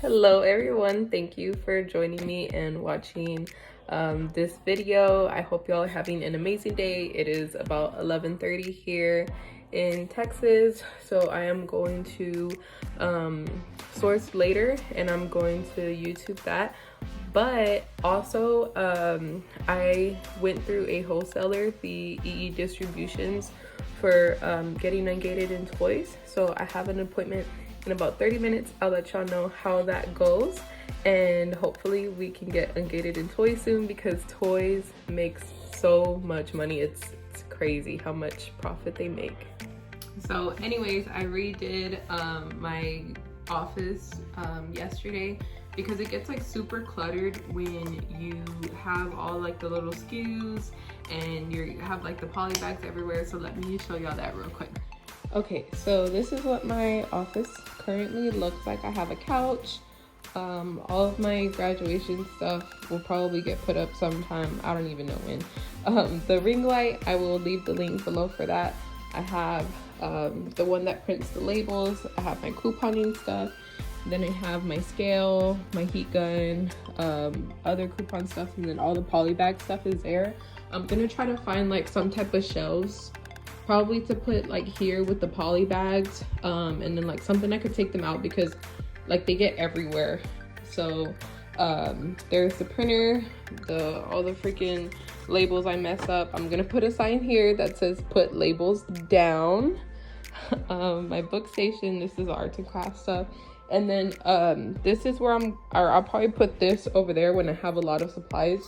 Hello everyone, thank you for joining me and watching this video. I hope y'all are having an amazing day. It is about 11:30 here in Texas, so I am going to source later and I'm going to YouTube that. But also I went through a wholesaler, the EE Distributions, for getting ungated in toys. So I have an appointment in about 30 minutes. I'll let y'all know how that goes, and hopefully we can get ungated in toys soon because toys makes so much money. It's crazy how much profit they make. So anyways, I redid my office yesterday because it gets like super cluttered when you have all like the little SKUs and you have like the poly bags everywhere. So let me show y'all that real quick. Okay, so this is what my office currently looks like. I have a couch. All of my graduation stuff will probably get put up sometime. I don't even know when. The ring light, I will leave the link below for that. I have the one that prints the labels. I have my couponing stuff. Then I have my scale, my heat gun, other coupon stuff, and then all the poly bag stuff is there. I'm gonna try to find like some type of shelves, probably to put like here with the poly bags, and then like something I could take them out because like they get everywhere. So there's the printer, all the freaking labels I mess up. I'm gonna put a sign here that says put labels down. My book station, this is arts and crafts stuff. And then this is where I'll probably put this over there when I have a lot of supplies,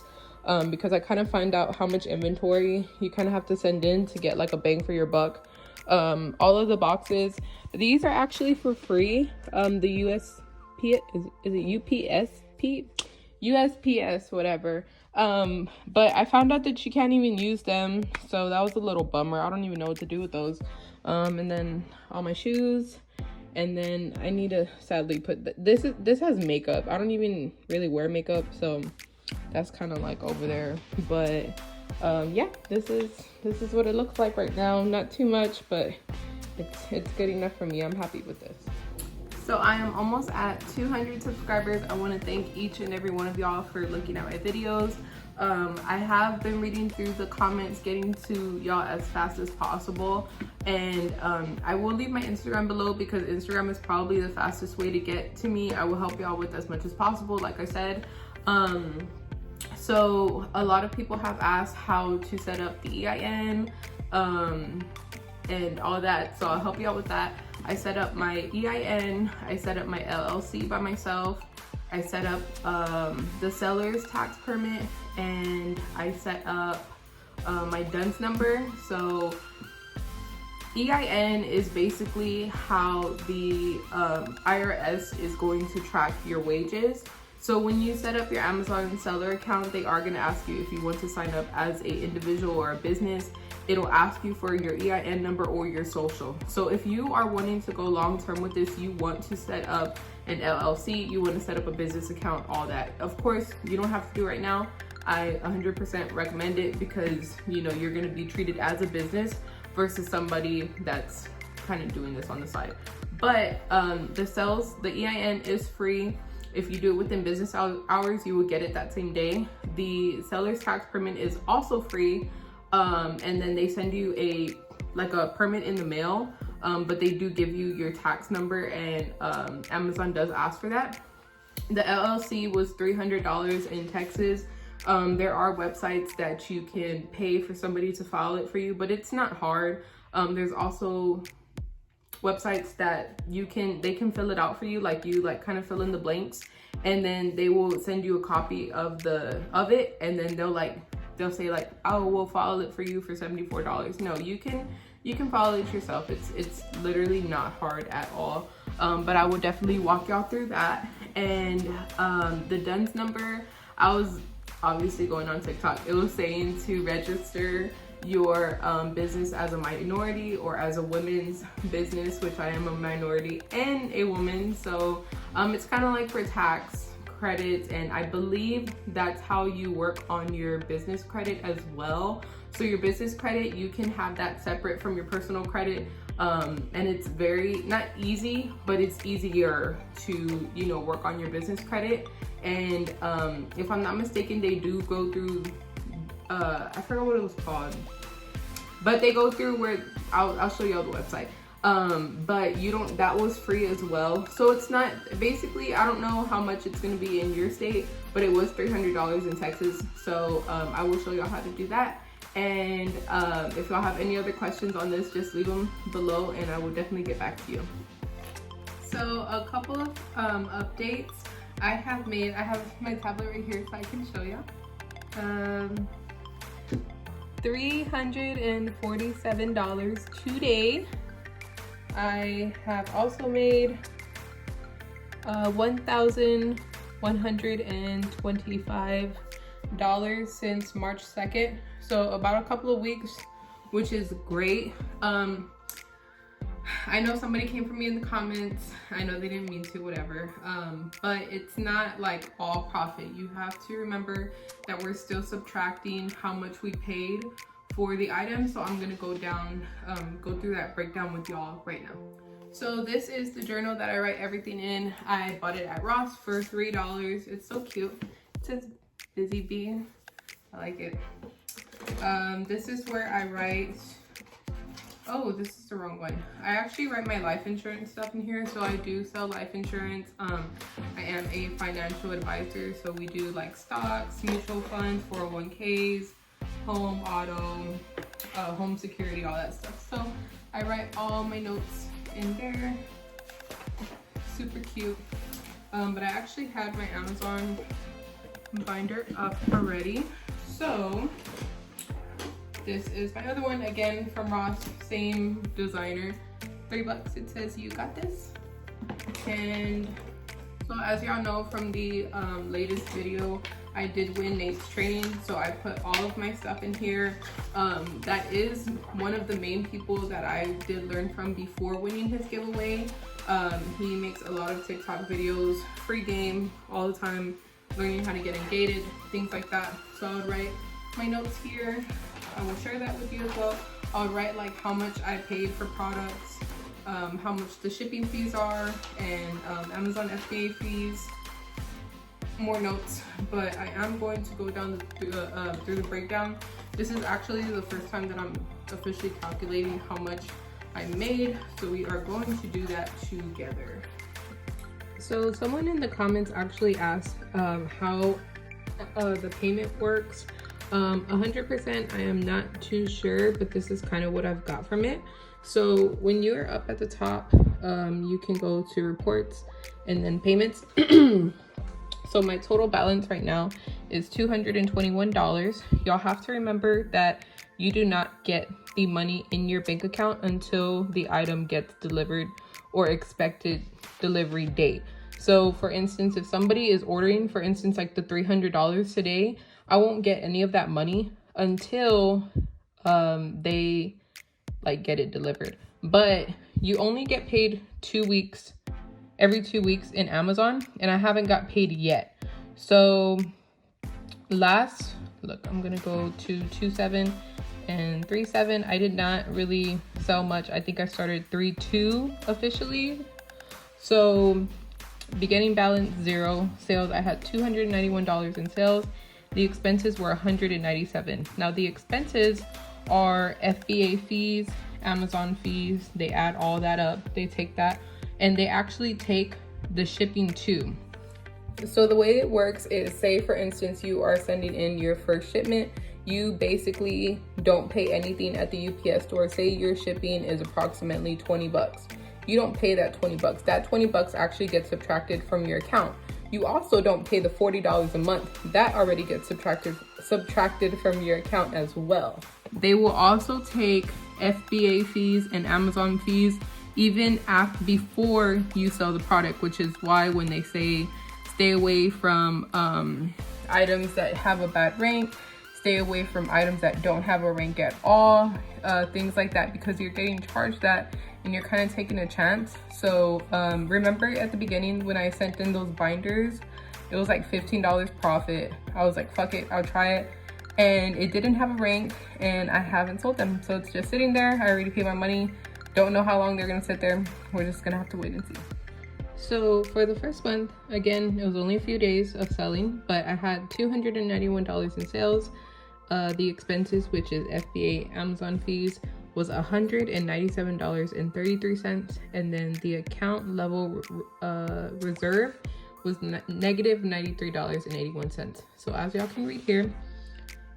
because I kind of find out how much inventory you kind of have to send in to get like a bang for your buck. All of the boxes, these are actually for free. The USP, is it USPS, whatever. But I found out that you can't even use them, so that was a little bummer. I don't even know what to do with those. And then all my shoes. And then I need to sadly put this has makeup. I don't even really wear makeup, so that's kind of like over there. But yeah, this is what it looks like right now. Not too much, but it's good enough for me. I'm happy with this. So I am almost at 200 subscribers. I want to thank each and every one of y'all for looking at my videos. I have been reading through the comments, getting to y'all as fast as possible, and I will leave my Instagram below because Instagram is probably the fastest way to get to me. I will help y'all with as much as possible, like I said. So a lot of people have asked how to set up the EIN and all that, so I'll help you out with that. I set up my EIN, I set up my LLC by myself, I set up the seller's tax permit, and I set up my DUNS number. So EIN is basically how the IRS is going to track your wages. So when you set up your Amazon seller account, they are going to ask you if you want to sign up as an individual or a business. It'll ask you for your EIN number or your social. So if you are wanting to go long term with this, you want to set up an LLC, you want to set up a business account, all that. Of course, you don't have to do it right now. I 100% recommend it because you know you're going to be treated as a business versus somebody that's kind of doing this on the side. But the EIN is free. If you do it within business hours, you will get it that same day. The seller's tax permit is also free. And then they send you a permit in the mail, but they do give you your tax number, and Amazon does ask for that. The LLC was $300 in Texas. There are websites that you can pay for somebody to file it for you, but it's not hard. There's also websites that they can fill it out for you, like you kind of fill in the blanks, and then they will send you a copy of it, and then they'll say like, oh, we'll file it for you for $74. No, you can file it yourself. It's literally not hard at all. But I will definitely walk y'all through that. And the DUNS number, I was obviously going on TikTok. It was saying to register your business as a minority or as a women's business, which I am a minority and a woman. So it's kind of like for tax credits, and I believe that's how you work on your business credit as well. So your business credit, you can have that separate from your personal credit. And it's very, not easy, but it's easier to, you know, work on your business credit. And if I'm not mistaken, they do go through, I forgot what it was called, but they go through where, I'll show y'all the website. But you don't, that was free as well. So it's not, basically, I don't know how much it's gonna be in your state, but it was $300 in Texas. So I will show y'all how to do that. And if y'all have any other questions on this, just leave them below and I will definitely get back to you. So a couple of updates I have my tablet right here so I can show you. $347 today. I have also made $1,125 since March 2nd. So about a couple of weeks, which is great. I know somebody came for me in the comments. I know they didn't mean to, whatever. But it's not like all profit. You have to remember that we're still subtracting how much we paid for the item. So I'm gonna go through that breakdown with y'all right now. So this is the journal that I write everything in. I bought it at Ross for $3. It's so cute. It says Busy Bee. I like it. This is where I write, oh, this is the wrong one. I actually write my life insurance stuff in here. So I do sell life insurance. I am a financial advisor. So we do like stocks, mutual funds, 401ks, home, auto, home security, all that stuff. So I write all my notes in there. Super cute. But I actually had my Amazon binder up already. So this is my other one, again from Ross, same designer, $3. It says you got this. And so as y'all know from the latest video, I did win Nate's training, so I put all of my stuff in here. That is one of the main people that I did learn from before winning his giveaway. He makes a lot of TikTok videos, free game all the time, learning how to get engaged, things like that. So I would write my notes here. I will share that with you as well. I'll write like how much I paid for products, how much the shipping fees are, and Amazon FBA fees. More notes, but I am going to go down through the breakdown. This is actually the first time that I'm officially calculating how much I made, so we are going to do that together. So someone in the comments actually asked how the payment works. 100% I am not too sure, but this is kind of what I've got from it. So when you're up at the top, you can go to reports and then payments. So my total balance right now is $221. Y'all have to remember that you do not get the money in your bank account until the item gets delivered or expected delivery date. So for instance, if somebody is ordering, for instance, like the $300 today, I won't get any of that money until they like get it delivered. But you only get paid 2 weeks, every 2 weeks in Amazon, and I haven't got paid yet. So look, I'm gonna go to 2.7 and 3.7. I did not really sell much. I think I started 3.2 officially. So beginning balance 0, sales I had $291 in sales. The expenses were $197. Now the expenses are FBA fees, Amazon fees. They add all that up. They take that and they actually take the shipping too. So the way it works is, say for instance, you are sending in your first shipment. You basically don't pay anything at the UPS store. Say your shipping is approximately 20 bucks. You don't pay that 20 bucks. That 20 bucks actually gets subtracted from your account. You also don't pay the $40 a month. That already gets subtracted from your account as well. They will also take FBA fees and Amazon fees even before you sell the product, which is why when they say stay away from items that have a bad rank, stay away from items that don't have a rank at all, things like that, because you're getting charged that and you're kind of taking a chance. So remember at the beginning when I sent in those binders, it was like $15 profit. I was like, fuck it, I'll try it. And it didn't have a rank and I haven't sold them. So it's just sitting there. I already paid my money. Don't know how long they're gonna sit there. We're just gonna have to wait and see. So for the first month, again, it was only a few days of selling, but I had $291 in sales. The expenses, which is FBA Amazon fees, was $197.33, and then the account level reserve was negative $93.81. So as y'all can read here,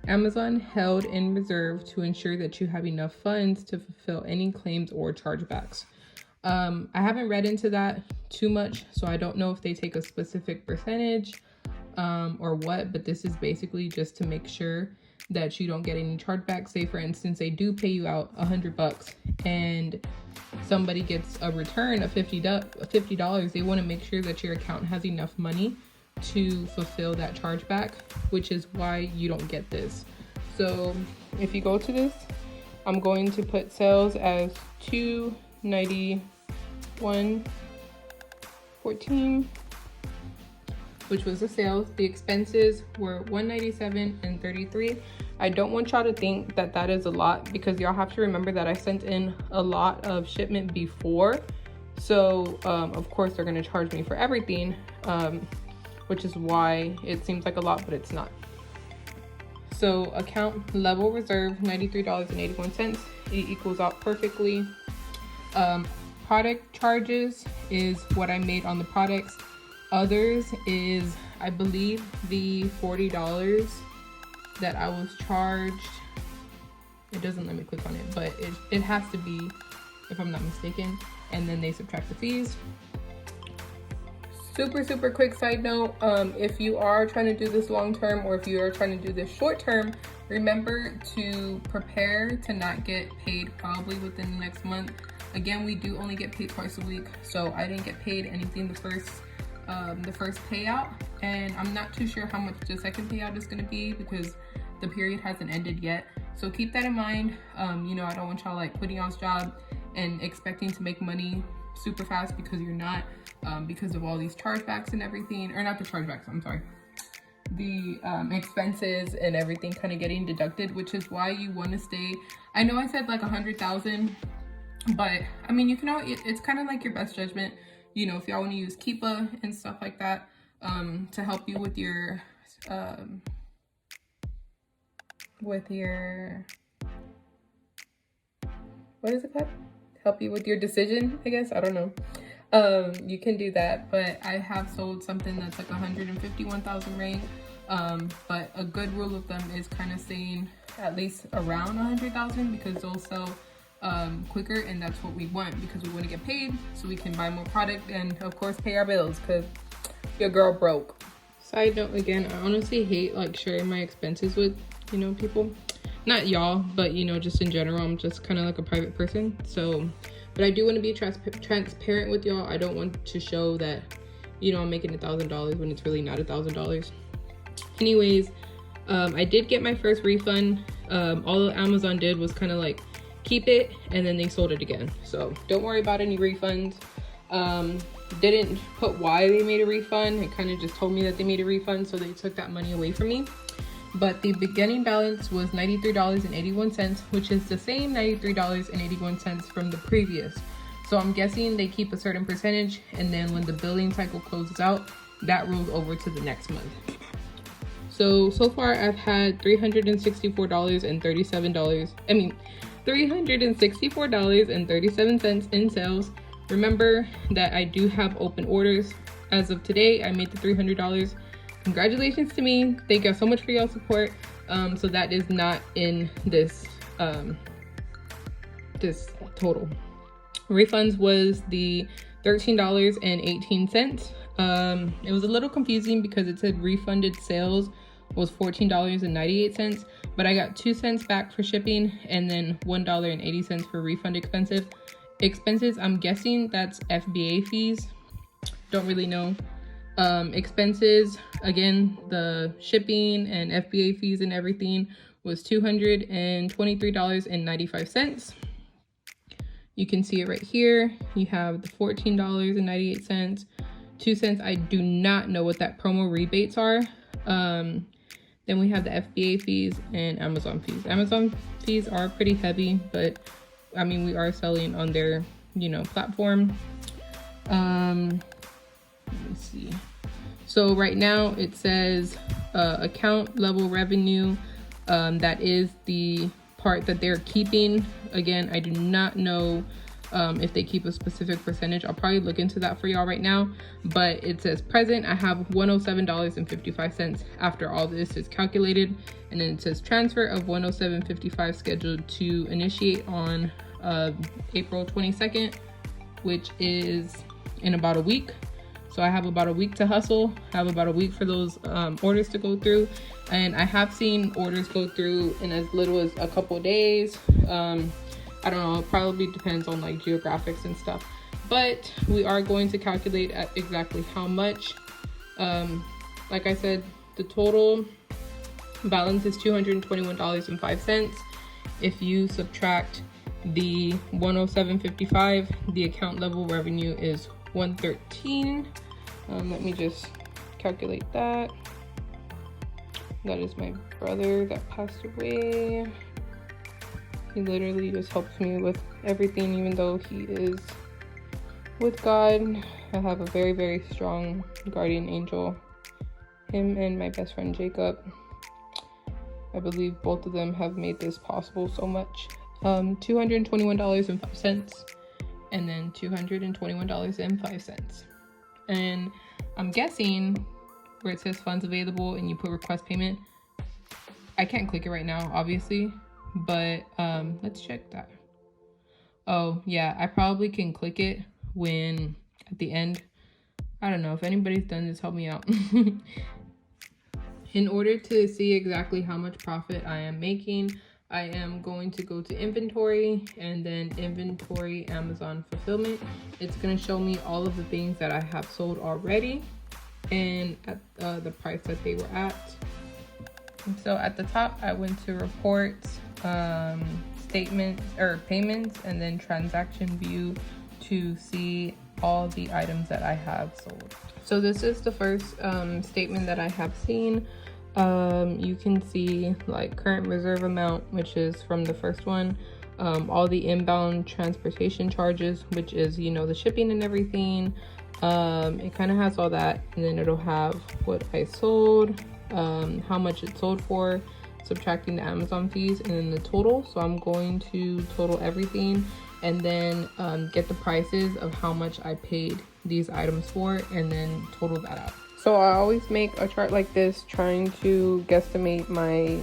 Amazon held in reserve to ensure that you have enough funds to fulfill any claims or chargebacks. I haven't read into that too much, so I don't know if they take a specific percentage or what, but this is basically just to make sure that you don't get any chargebacks. Say for instance, they do pay you out $100 and somebody gets a return of $50, they want to make sure that your account has enough money to fulfill that chargeback, which is why you don't get this. So if you go to this, I'm going to put sales as $291.14, which was the sales. The expenses were $197.33. I don't want y'all to think that that is a lot, because y'all have to remember that I sent in a lot of shipment before. So of course they're gonna charge me for everything, which is why it seems like a lot, but it's not. So account level reserve, $93.81. It equals out perfectly. Product charges is what I made on the products. Others is, I believe, the $40 that I was charged. It doesn't let me click on it, but it has to be, if I'm not mistaken. And then they subtract the fees. Super quick side note, if you are trying to do this long term, or if you are trying to do this short term, remember to prepare to not get paid probably within the next month. Again, we do only get paid twice a week, so I didn't get paid anything the first payout, and I'm not too sure how much the second payout is going to be because the period hasn't ended yet. So keep that in mind. You know, I don't want y'all like quitting y'all's job and expecting to make money super fast, because you're not, because of all these chargebacks and everything, or not the chargebacks, I'm sorry, the expenses and everything kind of getting deducted, which is why you want to stay. I know I said like 100,000, but I mean, you can all, it's kind of like your best judgment. You know, if y'all want to use Keepa and stuff like that to help you with your what is it called? Help you with your decision, I guess. I don't know. You can do that, but I have sold something that's like 151,000 range. But a good rule of thumb is kind of staying at least around 100,000, because they'll sell quicker, and that's what we want, because we want to get paid so we can buy more product and of course pay our bills, because your girl broke. Side note, again, I honestly hate like sharing my expenses with, you know, people. Not y'all, but you know, just in general, I'm just kind of like a private person. So, but I do want to be transparent with y'all. I don't want to show that, you know, I'm making $1,000 when it's really not $1,000. Anyways, I did get my first refund. All Amazon did was kind of like keep it, and then they sold it again. So don't worry about any refunds. Didn't put why they made a refund. It kind of just told me that they made a refund, so they took that money away from me. But the beginning balance was $93.81, which is the same $93.81 from the previous. So I'm guessing they keep a certain percentage, and then when the billing cycle closes out, that rolls over to the next month. So far I've had $364.37 in sales. Remember that I do have open orders. As of today, I made the $300. Congratulations to me. Thank you so much for y'all's support. So that is not in this this total. Refunds was the $13.18. It was a little confusing because it said refunded sales was $14.98, but I got 2 cents back for shipping and then $1.80 for refund expenses. I'm guessing that's FBA fees. Don't really know. Expenses, again, the shipping and FBA fees and everything was $223.95. You can see it right here. You have the $14.98, 2 cents. I do not know what that promo rebates are. Then we have the FBA fees and Amazon fees. Amazon fees are pretty heavy, but I mean, we are selling on their, you know, platform. Let me see. So right now it says account level revenue. That is the part that they're keeping. Again, I do not know if they keep a specific percentage. I'll probably look into that for y'all right now, but it says present I have $107.55 after all this is calculated, and then it says transfer of $107.55 scheduled to initiate on April 22nd, which is in about a week. So I have about a week to hustle, have about a week for those orders to go through. And I have seen orders go through in as little as a couple days. I don't know, it probably depends on like geographics and stuff. But we are going to calculate at exactly how much. Like I said, the total balance is $221.05. If you subtract the $107.55, the account level revenue is $113. Let me just calculate that. That is my brother that passed away. He literally just helps me with everything, even though he is with God. I have a very, very strong guardian angel. Him and my best friend Jacob. I believe both of them have made this possible so much. $221.05 and then $221.05. And I'm guessing where it says funds available and you put request payment, I can't click it right now, obviously, but let's check that. Oh yeah, I probably can click it when at the end. I don't know if anybody's done this, help me out. In order to see exactly how much profit I am making, I am going to go to inventory and then inventory Amazon fulfillment. It's going to show me all of the things that I have sold already and at the price that they were at. And so at the top, I went to reports, statements or payments, and then transaction view to see all the items that I have sold. So this is the first statement that I have seen. You can see like current reserve amount, which is from the first one, all the inbound transportation charges, which is, you know, the shipping and everything. It kind of has all that, and then it'll have what I sold, how much it sold for, subtracting the Amazon fees, and then the total. So I'm going to total everything and then get the prices of how much I paid these items for, and then total that out. So I always make a chart like this trying to guesstimate my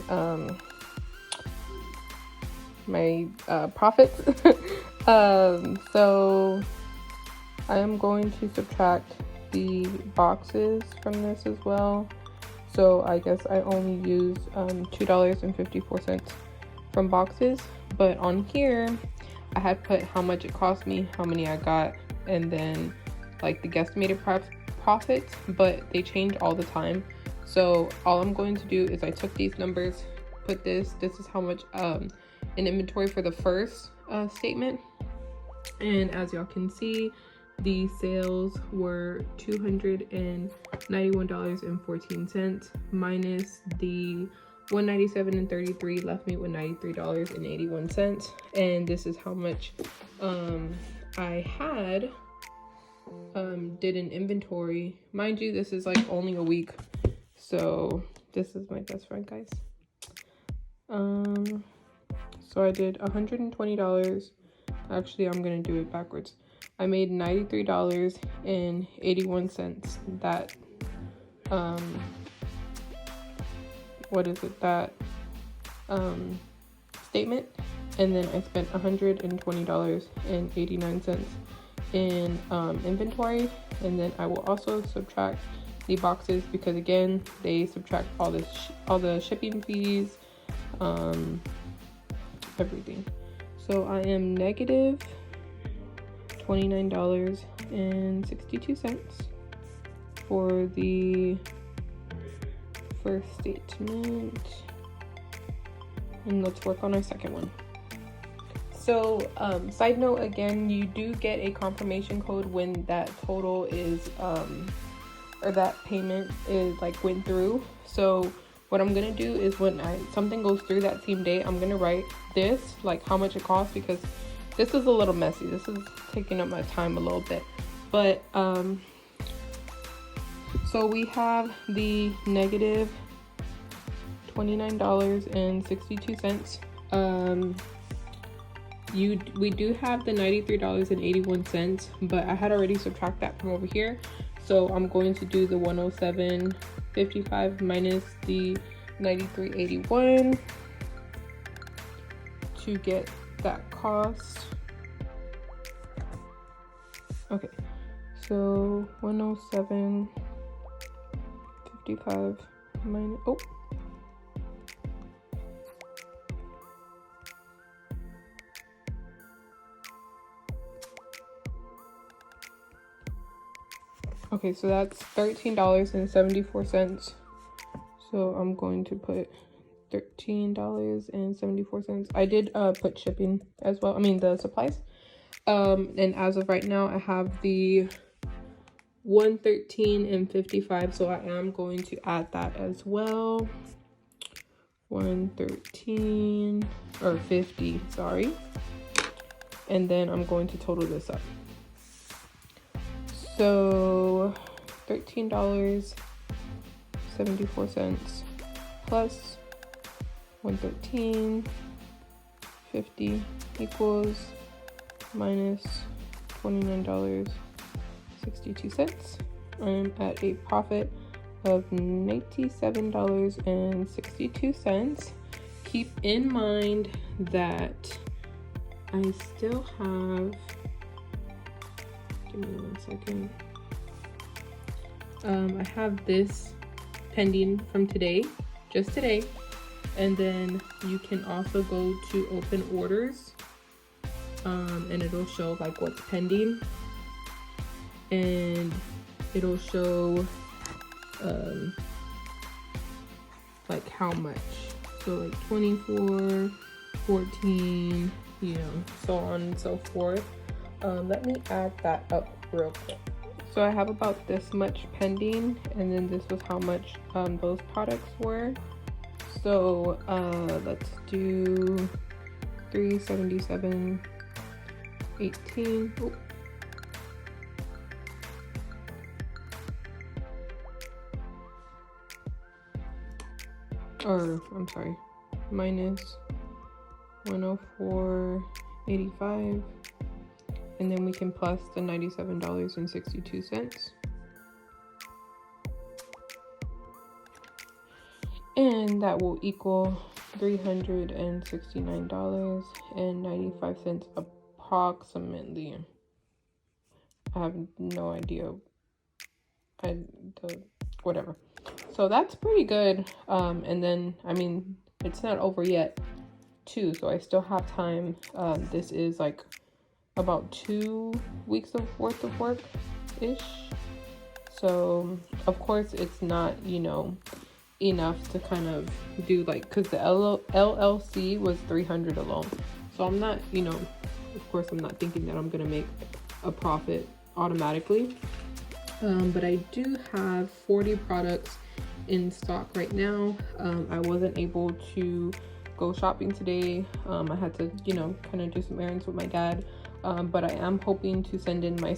profits. So I am going to subtract the boxes from this as well. So I guess I only use $2.54 from boxes, but on here I had put how much it cost me, how many I got, and then like the guesstimated profits, but they change all the time. So all I'm going to do is I took these numbers, put this is how much in inventory for the first statement, and as y'all can see, the sales were $291.14 minus the $197.33 left me with $93.81, and this is how much I had did an inventory. Mind you, this is like only a week, so this is my best friend, guys. So I did $120. Actually, I'm gonna do it backwards. I made $93.81 that statement, and then I spent $120.89 in inventory, and then I will also subtract the boxes because again they subtract all the shipping fees, everything. So I am negative $29.62 for the first statement, and let's work on our second one. So side note, again, you do get a confirmation code when that total is or that payment is like went through. So what I'm gonna do is when something goes through that same day, I'm gonna write this, like how much it costs, because this is a little messy. This is taking up my time a little bit, but so we have the negative $29.62. We do have the $93.81, but I had already subtracted that from over here. So I'm going to do the 107.55 minus the 93.81 to get that cost. Okay, so 107.55 minus, oh. Okay, so that's $13.74. So I'm going to put $13.74. I did put shipping as well. I mean the supplies. And as of right now, I have the 113.55. So I am going to add that as well. 113 or 50, sorry. And then I'm going to total this up. So $13.74 plus 113.50 equals minus $29.62. I'm at a profit of $97.62. Keep in mind that I still have, give me 1 second. I have this pending from today, just today. And then you can also go to open orders, and it'll show like what's pending, and it'll show like how much. So like 24, 14, you know, so on and so forth. Let me add that up real quick. So I have about this much pending, and then this was how much those products were. So let's do 377.18. Oh. Or I'm sorry, minus 104.85. And then we can plus the $97.62. And that will equal $369.95 approximately. I have no idea. Whatever. So that's pretty good. And then, I mean, it's not over yet too, so I still have time. This is like about 2 weeks worth of work ish. So of course it's not, you know, enough to kind of do like, because the LLC was $300 alone. So I'm not, you know, of course I'm not thinking that I'm gonna make a profit automatically. But I do have 40 products in stock right now. I wasn't able to go shopping today. I had to, you know, kind of do some errands with my dad. But I am hoping to send in my a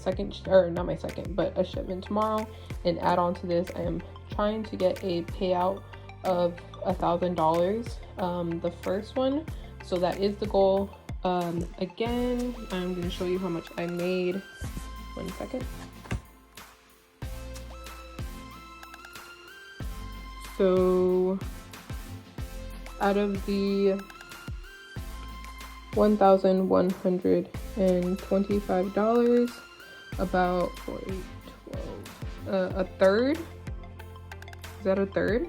shipment tomorrow and add on to this. I am trying to get a payout of $1,000, the first one. So that is the goal. Again, I'm going to show you how much I made. 1 second. So out of the $1,125, about 4, 8, 12, a third. Is that a third?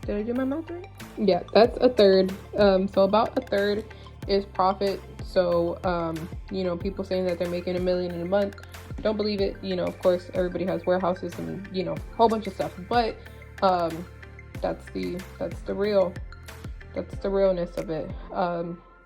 Did I do my math right? Yeah, that's a third. So about a third is profit. So you know, people saying that they're making $1 million in a month, don't believe it. You know, of course everybody has warehouses and, you know, a whole bunch of stuff, but that's the realness of it.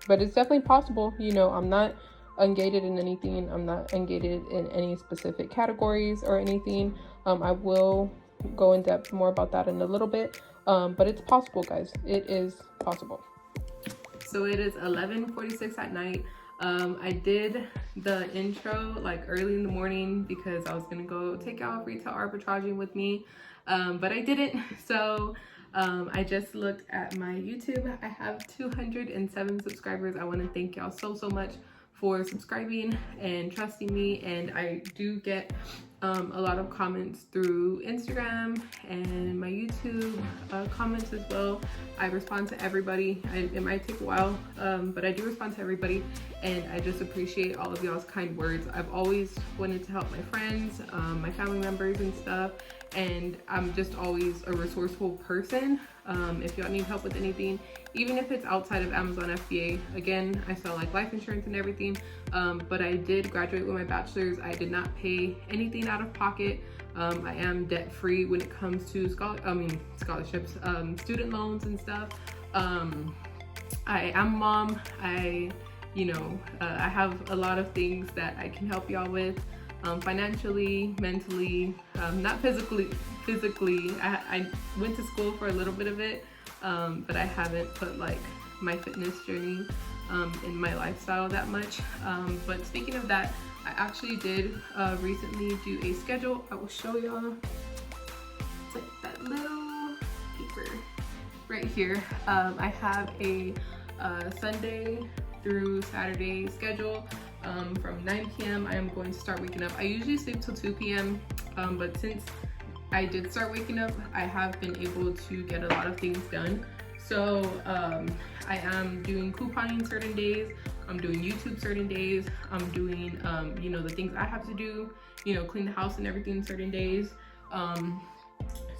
But it's definitely possible. You know, I'm not ungated in anything. I'm not ungated in any specific categories or anything. I will go in depth more about that in a little bit. But it's possible, guys. It is possible. So it is 11:46 at night. I did the intro like early in the morning because I was gonna go take y'all retail arbitraging with me, but I didn't. So I just looked at my YouTube. I have 207 subscribers. I want to thank y'all so much for subscribing and trusting me, and I do get a lot of comments through Instagram and my YouTube comments as well. I respond to everybody. It might take a while, but I do respond to everybody, and I just appreciate all of y'all's kind words. I've always wanted to help my friends, my family members and stuff, and I'm just always a resourceful person. If y'all need help with anything, even if it's outside of Amazon FBA, again, I sell like life insurance and everything, but I did graduate with my bachelor's. I did not pay anything out of pocket. I am debt free when it comes to scholarships, student loans and stuff. I am a mom. I have a lot of things that I can help y'all with. Financially, mentally, not physically. I went to school for a little bit of it, but I haven't put like my fitness journey in my lifestyle that much. But speaking of that, I actually did recently do a schedule. I will show y'all. It's like that little paper right here. I have a Sunday through Saturday schedule. From 9 p.m. I am going to start waking up. I usually sleep till 2 p.m. But since I did start waking up, I have been able to get a lot of things done. So I am doing couponing certain days. I'm doing YouTube certain days. I'm doing, the things I have to do, clean the house and everything certain days.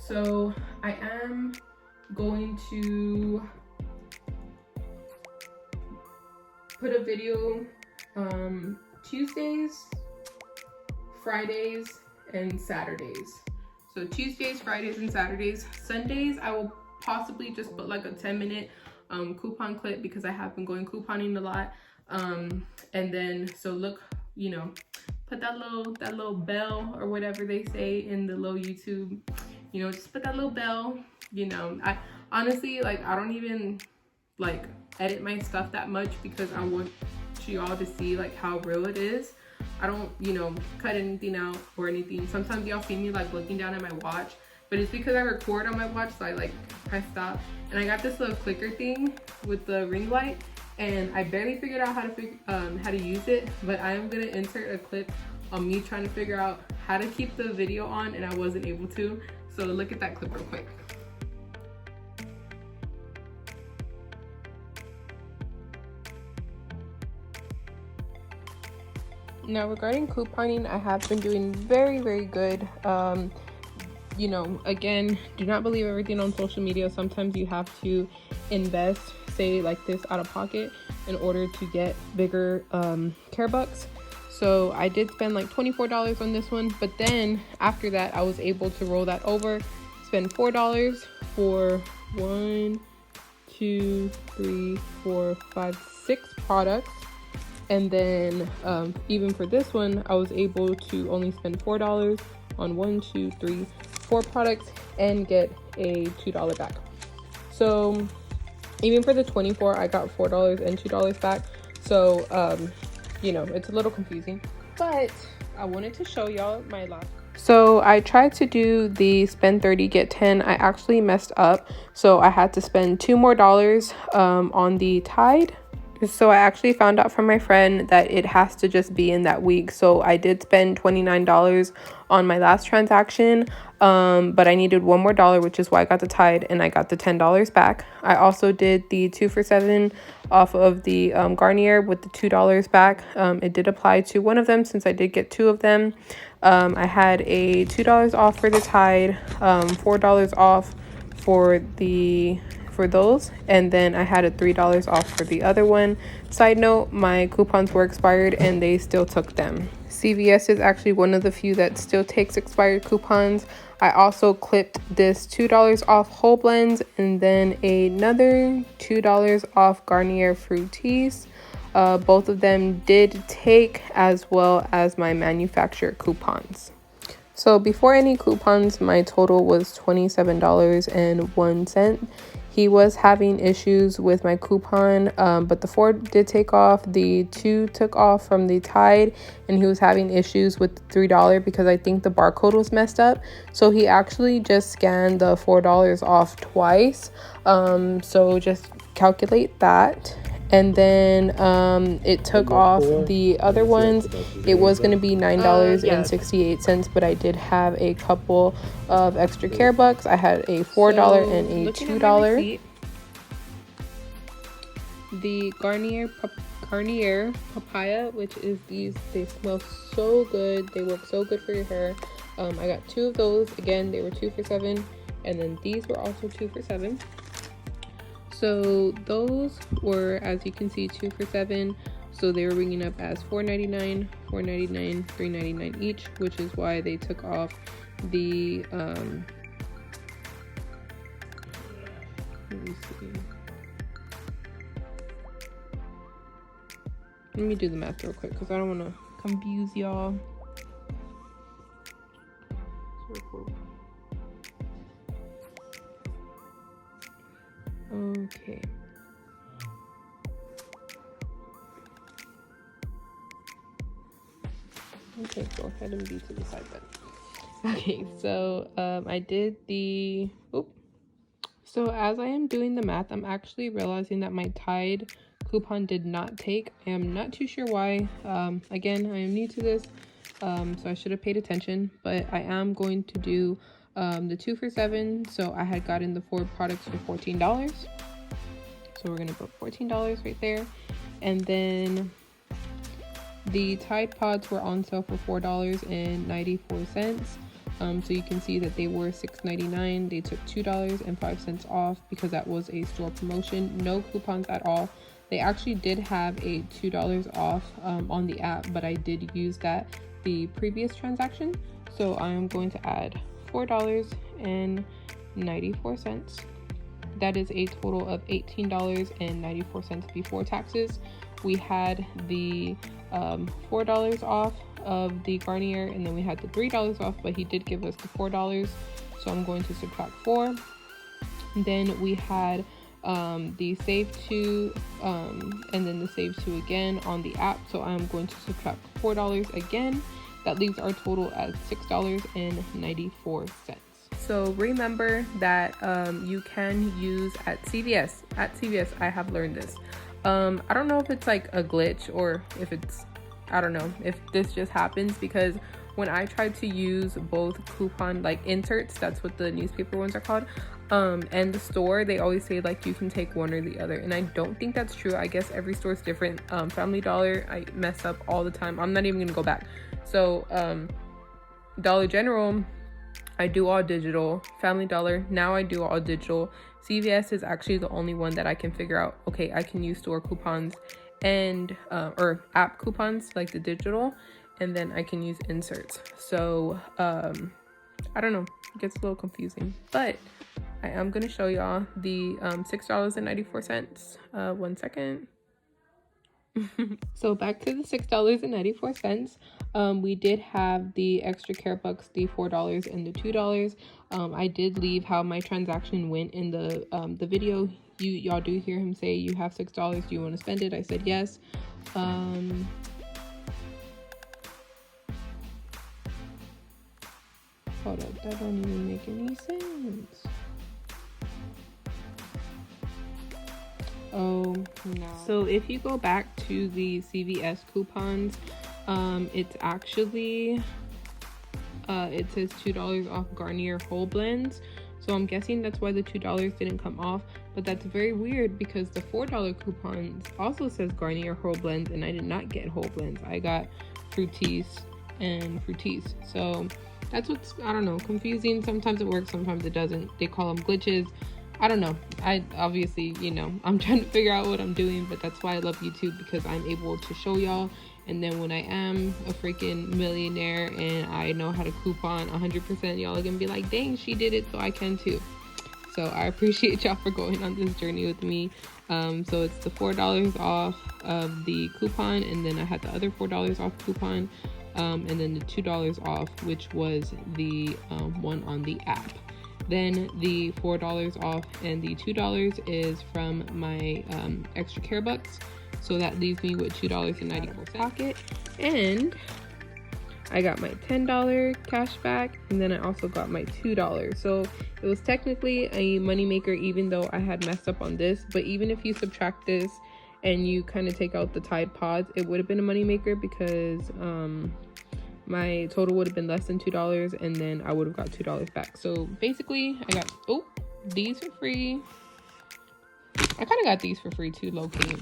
So I am going to put a video Tuesdays, Fridays, and Saturdays. So Tuesdays, Fridays, and Saturdays. Sundays, I will possibly just put like a 10-minute coupon clip because I have been going couponing a lot. And then, so look, put that little bell or whatever they say in the little YouTube, just put that little bell. I honestly, like, I don't even like edit my stuff that much because I want y'all to see like how real it is. I don't cut anything out or anything. Sometimes y'all see me like looking down at my watch, but it's because I record on my watch, so I like press stop. And I got this little clicker thing with the ring light, and I barely figured out how to use it, but I am gonna insert a clip on me trying to figure out how to keep the video on, and I wasn't able to. So look at that clip real quick. Now regarding couponing, I have been doing very good. Again, do not believe everything on social media. Sometimes you have to invest, say like this, out of pocket in order to get bigger care bucks. So I did spend like $24 on this one, but then after that I was able to roll that over, spend $4 for 1, 2, 3, 4, 5, 6 products. And then even for this one, I was able to only spend $4 on 1, 2, 3, 4 products and get a $2 back. So even for the 24, I got $4 and $2 back. So, it's a little confusing, but I wanted to show y'all my last. So I tried to do the spend 30, get 10. I actually messed up. So I had to spend $2 more on the Tide. So I actually found out from my friend that it has to just be in that week. So I did spend $29 on my last transaction, but I needed $1 more, which is why I got the Tide, and I got the $10 back. I also did the 2 for $7 off of the Garnier with the $2 back. It did apply to one of them since I did get 2 of them. I had a $2 off for the Tide, $4 off for those, and then I had a $3 off for the other one. Side note, my coupons were expired and they still took them. CVS is actually one of the few that still takes expired coupons. I also clipped this $2 off whole blends and then another $2 off Garnier Fructis. Both of them did take, as well as my manufacturer coupons. So before any coupons, my total was $27.01. he was having issues with my coupon, but the 4 did take off. The 2 took off from the Tide, and he was having issues with the $3 because I think the barcode was messed up. So he actually just scanned the $4 off twice. So just calculate that. And then it took off the other ones. It was going to be $9.68, but I did have a couple of extra care bucks. I had a $4 and a $2. The Garnier papaya, which is these, they smell so good, they work so good for your hair. I got 2 of those. Again, they were 2 for $7, and then these were also 2 for $7. So those were, as you can see, 2 for $7. So they were ringing up as $4.99, $4.99, $3.99 each, which is why they took off the let me see. Let me do the math real quick because I don't want to confuse y'all. Okay. Okay, go ahead and be to the side then. Okay, so I did the so as I am doing the math, I'm actually realizing that my Tide coupon did not take. I am not too sure why. Again, I am new to this, so I should have paid attention, but I am going to do the 2 for $7. So I had gotten the 4 products for $14. So we're gonna put $14 right there. And then the Tide Pods were on sale for $4.94. So you can see that they were $6.99. They took $2.05 off because that was a store promotion. No coupons at all. They actually did have a $2 off on the app, but I did use that the previous transaction. So I am going to add $4.94. That is a total of $18.94 before taxes. We had the $4 off of the Garnier, and then we had the $3 off, but he did give us the $4. So I'm going to subtract 4. And then we had the Save 2 and then the Save 2 again on the app. So I'm going to subtract $4 again. That leaves our total at $6.94. So remember that you can use at CVS. At CVS, I have learned this. I don't know if it's like a glitch or if it's, I don't know if this just happens, because when I tried to use both coupon like inserts, that's what the newspaper ones are called, and the store, they always say like you can take one or the other, and I don't think that's true. I guess every store is different. Family Dollar, I mess up all the time. I'm not even gonna go back. So Dollar General, I do all digital. Family Dollar, now I do all digital. CVS is actually the only one that I can figure out, okay, I can use store coupons and or app coupons like the digital, and then I can use inserts. So I don't know, it gets a little confusing, but I am going to show y'all the $6.94. 1 second. So back to the $6.94. We did have the extra care bucks, the $4 and the $2. I did leave how my transaction went in the video. Y'all do hear him say, you have $6, do you want to spend it? I said yes. Hold up, that don't even make any sense. Oh no. So if you go back to the CVS coupons, it's actually it says $2 off Garnier whole blends. So I'm guessing that's why the $2 didn't come off, but that's very weird because the $4 coupons also says Garnier whole blends, and I did not get whole blends. I got Fructis and Fructis. So that's what's, I don't know, confusing. Sometimes it works, sometimes it doesn't. They call them glitches. I don't know. I obviously, you know, I'm trying to figure out what I'm doing, but that's why I love YouTube, because I'm able to show y'all. And then when I am a freaking millionaire and I know how to coupon 100%, y'all are gonna be like, dang, she did it, so I can too. So I appreciate y'all for going on this journey with me. So it's the $4 off of the coupon, and then I had the other $4 off coupon, and then the $2 off, which was the one on the app. Then the $4 off and the $2 is from my extra care bucks. So that leaves me with $2.94 pocket. And I got my $10 cash back, and then I also got my $2. So it was technically a moneymaker, even though I had messed up on this. But even if you subtract this and you kind of take out the Tide Pods, it would have been a moneymaker because my total would have been less than $2, and then I would have got $2 back. So basically I got these for free. I kind of got these for free too, low-key.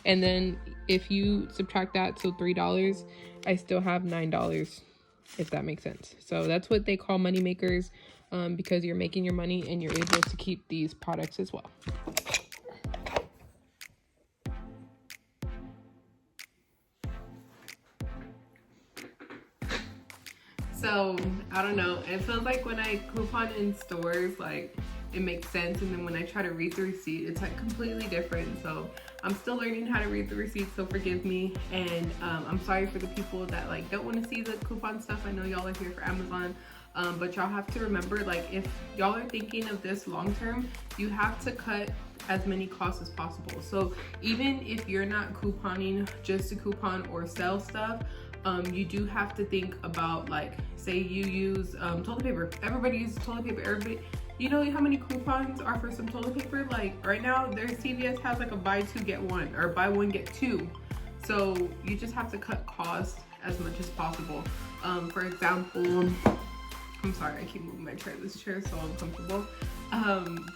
And then if you subtract that, so $3, I still have $9, if that makes sense. So that's what they call money makers, because you're making your money and you're able to keep these products as well. So I don't know, it feels like when I coupon in stores, like it makes sense, and then when I try to read the receipt, it's like completely different. So I'm still learning how to read the receipt, so forgive me. And I'm sorry for the people that like don't want to see the coupon stuff. I know y'all are here for Amazon, but y'all have to remember, like, if y'all are thinking of this long term, you have to cut as many costs as possible. So even if you're not couponing just to coupon or sell stuff, you do have to think about, like, say you use toilet paper. Everybody uses toilet paper. You know how many coupons are for some toilet paper? Like right now, their CVS has like a buy two get one or buy one get two. So you just have to cut costs as much as possible. For example, I'm sorry, I keep moving my chair. This chair is so uncomfortable.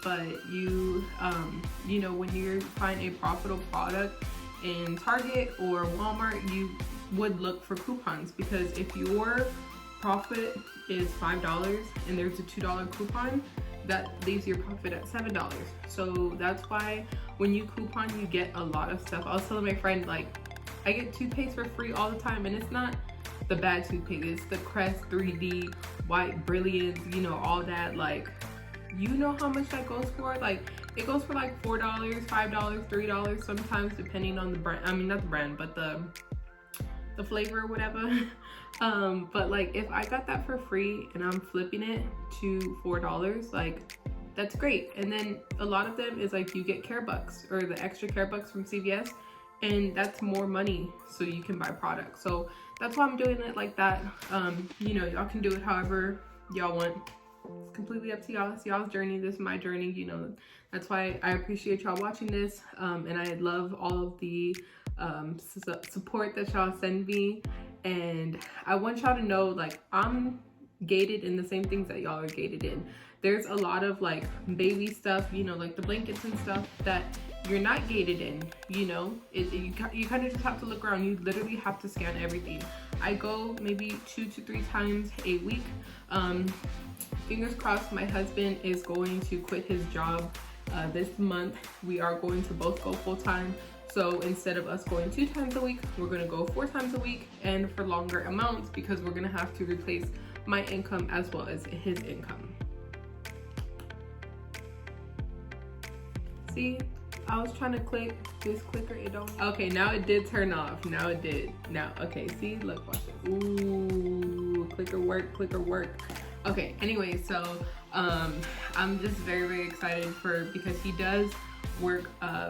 But you know, when you find a profitable product in Target or Walmart, you would look for coupons, because if your profit is $5 and there's a $2 coupon, that leaves your profit at $7. So that's why when you coupon, you get a lot of stuff. I was telling my friend, like, I get toothpaste for free all the time, and it's not the bad toothpaste, it's the Crest 3D White Brilliance, you know, all that. Like, you know how much that goes for? Like, it goes for like $4, $5, $3 sometimes, depending on the brand. I mean, not the brand, but the flavor or whatever. But like, if I got that for free and I'm flipping it to $4, like, that's great. And then a lot of them is like, you get care bucks or the extra care bucks from CVS, and that's more money so you can buy products. So that's why I'm doing it like that. You know, y'all can do it however y'all want. It's completely up to y'all. It's y'all's journey. This is my journey. You know, that's why I appreciate y'all watching this, and I love all of the support that y'all send me. And I want y'all to know, like, I'm gated in the same things that y'all are gated in. There's a lot of like baby stuff, you know, like the blankets and stuff that you're not gated in. You know, you kind of just have to look around. You literally have to scan everything. I go maybe 2 to 3 times a week. Fingers crossed, my husband is going to quit his job this month. We are going to both go full-time. So instead of us going 2 times a week, we're gonna go 4 times a week, and for longer amounts, because we're gonna have to replace my income as well as his income. See, I was trying to click this clicker, it don't. Okay, now it did turn off. Now it did. Now, okay, see, look, watch this. Ooh, clicker work, clicker work. Okay, anyway, so I'm just very, very excited because he does work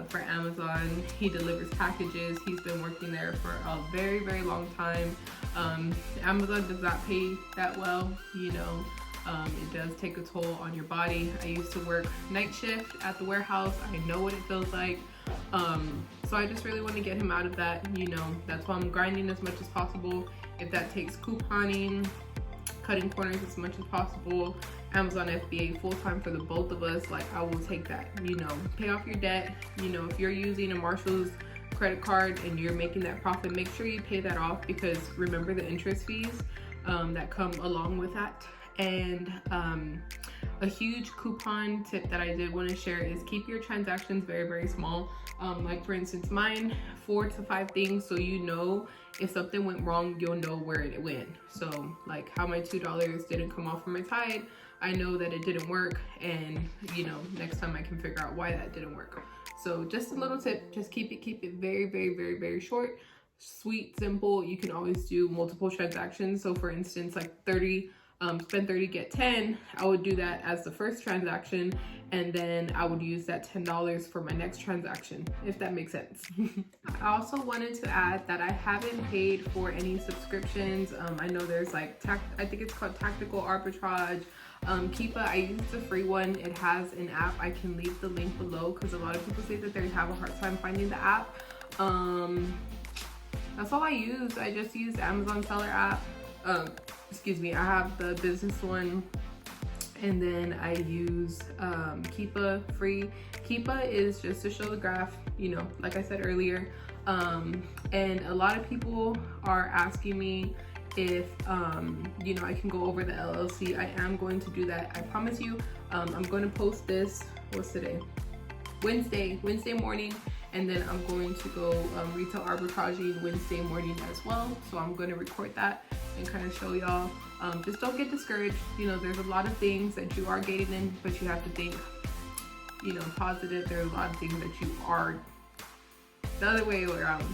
for Amazon. He delivers packages. He's been working there for a very, very long time. Amazon does not pay that well, you know. It does take a toll on your body. I used to work night shift at the warehouse. I know what it feels like. So I just really want to get him out of that, you know. That's why I'm grinding as much as possible. If that takes couponing, cutting corners as much as possible, Amazon FBA full-time for the both of us, like, I will take that, you know. Pay off your debt. You know, if you're using a Marshall's credit card and you're making that profit, make sure you pay that off, because remember the interest fees that come along with that. And a huge coupon tip that I did want to share is keep your transactions very, very small. Like, for instance, mine, 4 to 5 things, so you know if something went wrong, you'll know where it went. So like how my $2 didn't come off from my Tide, I know that it didn't work, and you know, next time I can figure out why that didn't work. So just a little tip, just keep it very, very, very, very short, sweet, simple. You can always do multiple transactions. So for instance, like 30 spend 30, get 10, I would do that as the first transaction, and then I would use that $10 for my next transaction, if that makes sense. I also wanted to add that I haven't paid for any subscriptions. I know there's like, I think it's called Tactical Arbitrage. Keepa, I used the free one. It has an app. I can leave the link below because a lot of people say that they have a hard time finding the app. That's all I use. I just use the Amazon seller app. Excuse me, I have the business one, and then I use Keepa free. Keepa is just to show the graph, you know, like I said earlier. And a lot of people are asking me if you know, I can go over the LLC. I am going to do that, I promise you. I'm going to post this, what's today? Wednesday morning, and then I'm going to go retail arbitraging Wednesday morning as well. So I'm going to record that and kind of show y'all. Just don't get discouraged. You know, there's a lot of things that you are gated in, but you have to think, you know, positive. There are a lot of things that you are, the other way around.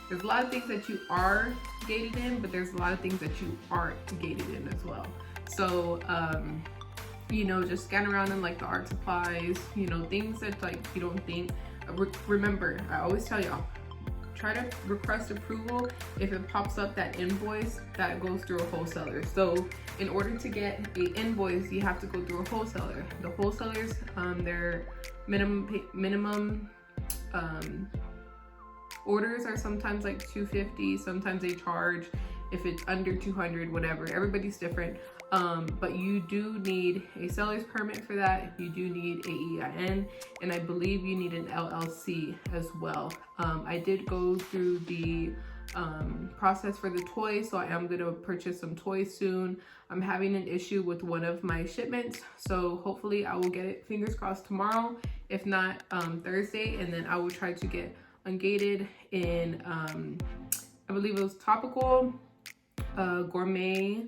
There's a lot of things that you are gated in, but there's a lot of things that you aren't gated in as well. So, you know, just scan around in like the art supplies, you know, things that like you don't think. Remember, I always tell y'all, try to request approval if it pops up that invoice that goes through a wholesaler. So in order to get an invoice, you have to go through a wholesaler. The wholesalers, their minimum orders are sometimes like $250. Sometimes they charge if it's under 200, whatever. Everybody's different. But you do need a seller's permit for that. You do need a EIN, and I believe you need an LLC as well. I did go through the process for the toys, so I am going to purchase some toys soon. I'm having an issue with one of my shipments, so hopefully I will get it, fingers crossed, tomorrow, if not Thursday, and then I will try to get ungated in I believe it was Topical, Gourmet,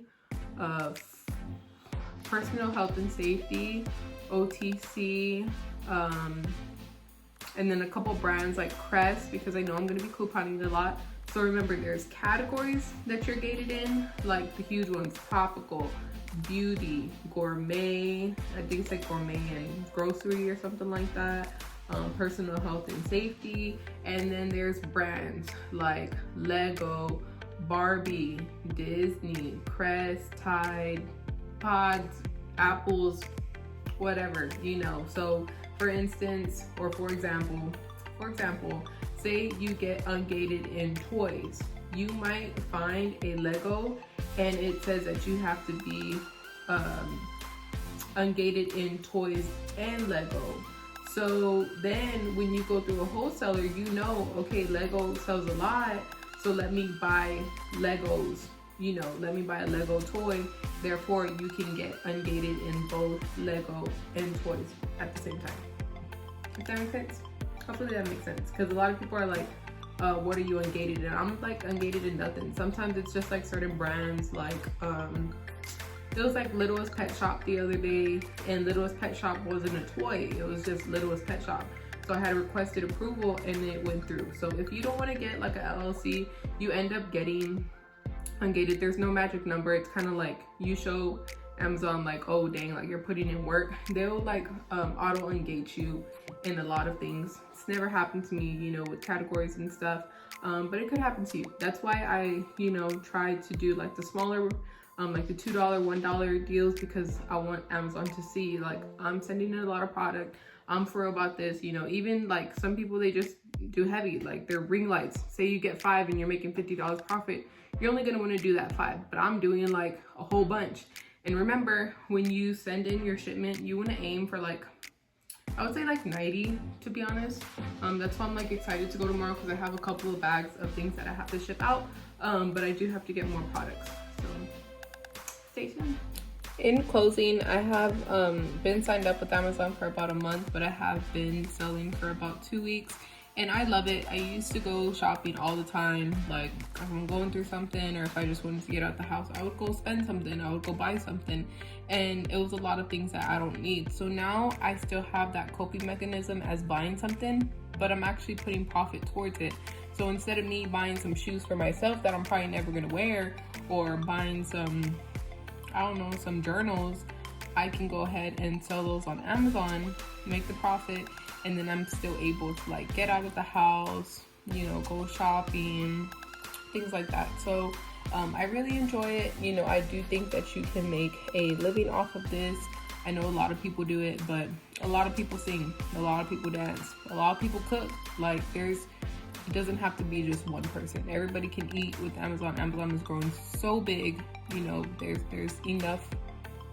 Personal Health and Safety, OTC, and then a couple brands like Crest, because I know I'm going to be couponing a lot. So remember, there's categories that you're gated in, like the huge ones: Topical, Beauty, Gourmet, I think it's like Gourmet and Grocery or something like that, Personal Health and Safety, and then there's brands like Lego, Barbie, Disney, Crest, Tide, Pods, Apples, whatever, you know. So for instance, or for example, say you get ungated in toys. You might find a Lego and it says that you have to be ungated in toys and Lego. So then when you go through a wholesaler, you know, okay, Lego sells a lot, so let me buy Legos, you know, let me buy a Lego toy. Therefore, you can get ungated in both Lego and toys at the same time. Does that make sense? Hopefully that makes sense, because a lot of people are like, what are you ungated in? I'm like ungated in nothing. Sometimes it's just like certain brands, like it was like Littlest Pet Shop the other day, and Littlest Pet Shop wasn't a toy, it was just Littlest Pet Shop. So I had requested approval and it went through. So if you don't want to get like a LLC, you end up getting ungated. There's no magic number. It's kind of like you show Amazon like, oh dang, like you're putting in work. They'll like auto ungate you in a lot of things. It's never happened to me, you know, with categories and stuff, but it could happen to you. That's why I, you know, try to do like the smaller like the $2, $1 deals, because I want Amazon to see like I'm sending in a lot of product, I'm for real about this, you know. Even like some people, they just do heavy, like their ring lights. Say you get 5 and you're making $50 profit, you're only gonna want to do that 5, but I'm doing like a whole bunch. And remember, when you send in your shipment, you want to aim for like, I would say like 90, to be honest. That's why I'm like excited to go tomorrow, because I have a couple of bags of things that I have to ship out, but I do have to get more products, so stay tuned. In closing, I have been signed up with Amazon for about a month, but I have been selling for about 2 weeks, and I love it. I used to go shopping all the time, like if I'm going through something, or if I just wanted to get out the house, I would go spend something, I would go buy something, and it was a lot of things that I don't need. So now I still have that coping mechanism as buying something, but I'm actually putting profit towards it. So instead of me buying some shoes for myself that I'm probably never gonna wear, or buying some I don't know, some journals, I can go ahead and sell those on Amazon, make the profit, and then I'm still able to like get out of the house, you know, go shopping, things like that. So I really enjoy it. You know, I do think that you can make a living off of this. I know a lot of people do it, but a lot of people sing, a lot of people dance, a lot of people cook. Like it doesn't have to be just one person. Everybody can eat with Amazon. Amazon is growing so big. You know, there's enough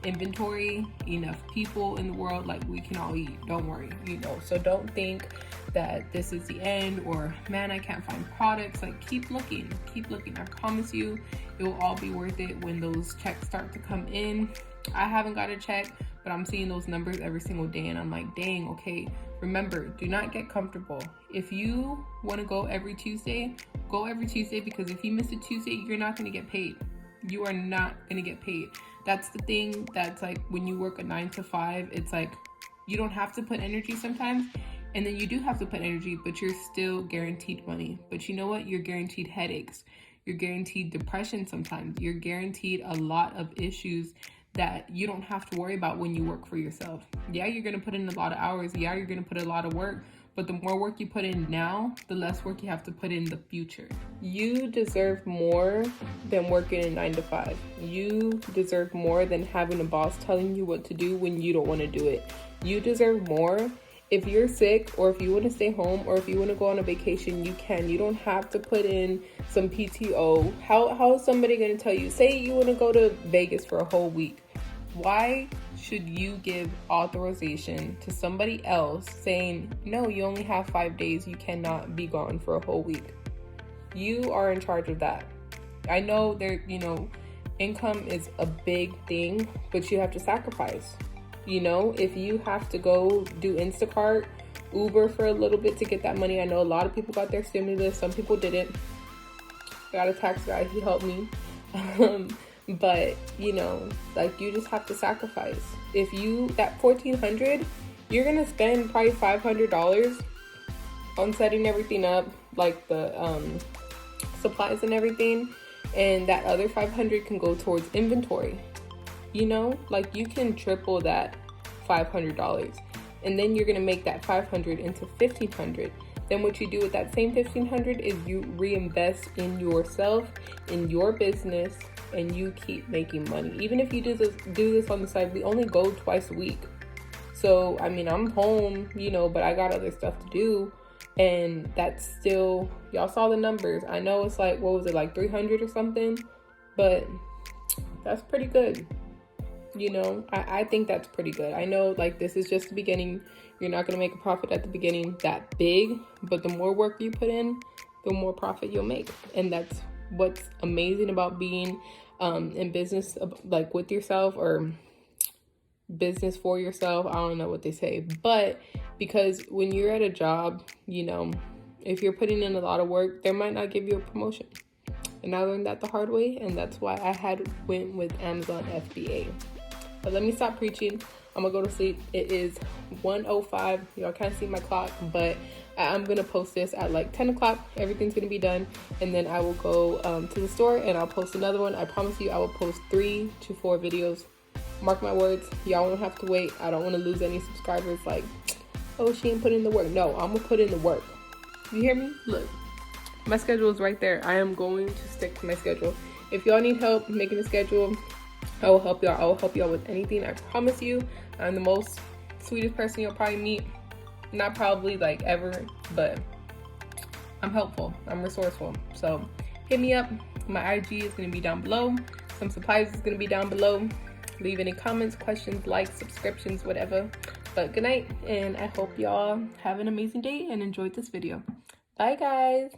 inventory, enough people in the world, like we can all eat, don't worry, you know. So don't think that this is the end, or man, I can't find products. Like keep looking. I promise you it will all be worth it when those checks start to come in. I haven't got a check, but I'm seeing those numbers every single day, and I'm like, dang, okay. Remember, do not get comfortable. If you want to go every Tuesday, go every Tuesday, because if you miss a Tuesday, you're not going to get paid. You are not going to get paid. That's the thing. That's like when you work a 9 to 5, it's like you don't have to put energy sometimes, and then you do have to put energy, but you're still guaranteed money. But you know what? You're guaranteed headaches. You're guaranteed depression sometimes. You're guaranteed a lot of issues that you don't have to worry about when you work for yourself. Yeah, you're going to put in a lot of hours. Yeah, you're going to put a lot of work. But the more work you put in now, the less work you have to put in the future. You deserve more than working a 9 to 5. You deserve more than having a boss telling you what to do when you don't want to do it. You deserve more. If you're sick, or if you want to stay home, or if you want to go on a vacation, you can. You don't have to put in some PTO. How is somebody going to tell you? Say you want to go to Vegas for a whole week. Why should you give authorization to somebody else saying, no, you only have 5 days, you cannot be gone for a whole week? You are in charge of that. I know there, you know, income is a big thing, but you have to sacrifice. You know, if you have to go do Instacart, Uber for a little bit to get that money. I know a lot of people got their stimulus, some people didn't. I got a tax guy, he helped me. But you know, like you just have to sacrifice. If you, that $1,400, you're gonna spend probably $500 on setting everything up, like the supplies and everything, and that other $500 can go towards inventory. You know, like you can triple that $500, and then you're gonna make that $500 into $1,500. Then what you do with that same $1,500 is you reinvest in yourself, in your business, and you keep making money. Even if you do this on the side, we only go twice a week. So, I mean, I'm home, you know, but I got other stuff to do. And that's still, y'all saw the numbers. I know it's like, what was it, like 300 or something? But that's pretty good. You know, I think that's pretty good. I know like this is just the beginning. You're not going to make a profit at the beginning that big, but the more work you put in, the more profit you'll make. And that's what's amazing about being in business, like with yourself, or business for yourself. I don't know what they say, but because when you're at a job, you know, if you're putting in a lot of work, they might not give you a promotion. And I learned that the hard way, and that's why I went with Amazon FBA. But let me stop preaching. I'm gonna go to sleep. It is 1:05. Y'all can't see my clock, but I'm gonna post this at like 10 o'clock. Everything's gonna be done, and then I will go to the store and I'll post another one. I promise you I will post 3 to 4 videos. Mark my words, y'all won't have to wait. I don't want to lose any subscribers like, oh, she ain't put in the work. No, I'm gonna put in the work. You hear me? Look, my schedule is right there. I am going to stick to my schedule. If y'all need help making a schedule, I will help y'all. I will help y'all with anything. I promise you. I'm the most sweetest person you'll probably meet. Not probably like ever, but I'm helpful. I'm resourceful. So hit me up. My IG is going to be down below. Some supplies is going to be down below. Leave any comments, questions, likes, subscriptions, whatever. But good night, and I hope y'all have an amazing day and enjoyed this video. Bye, guys.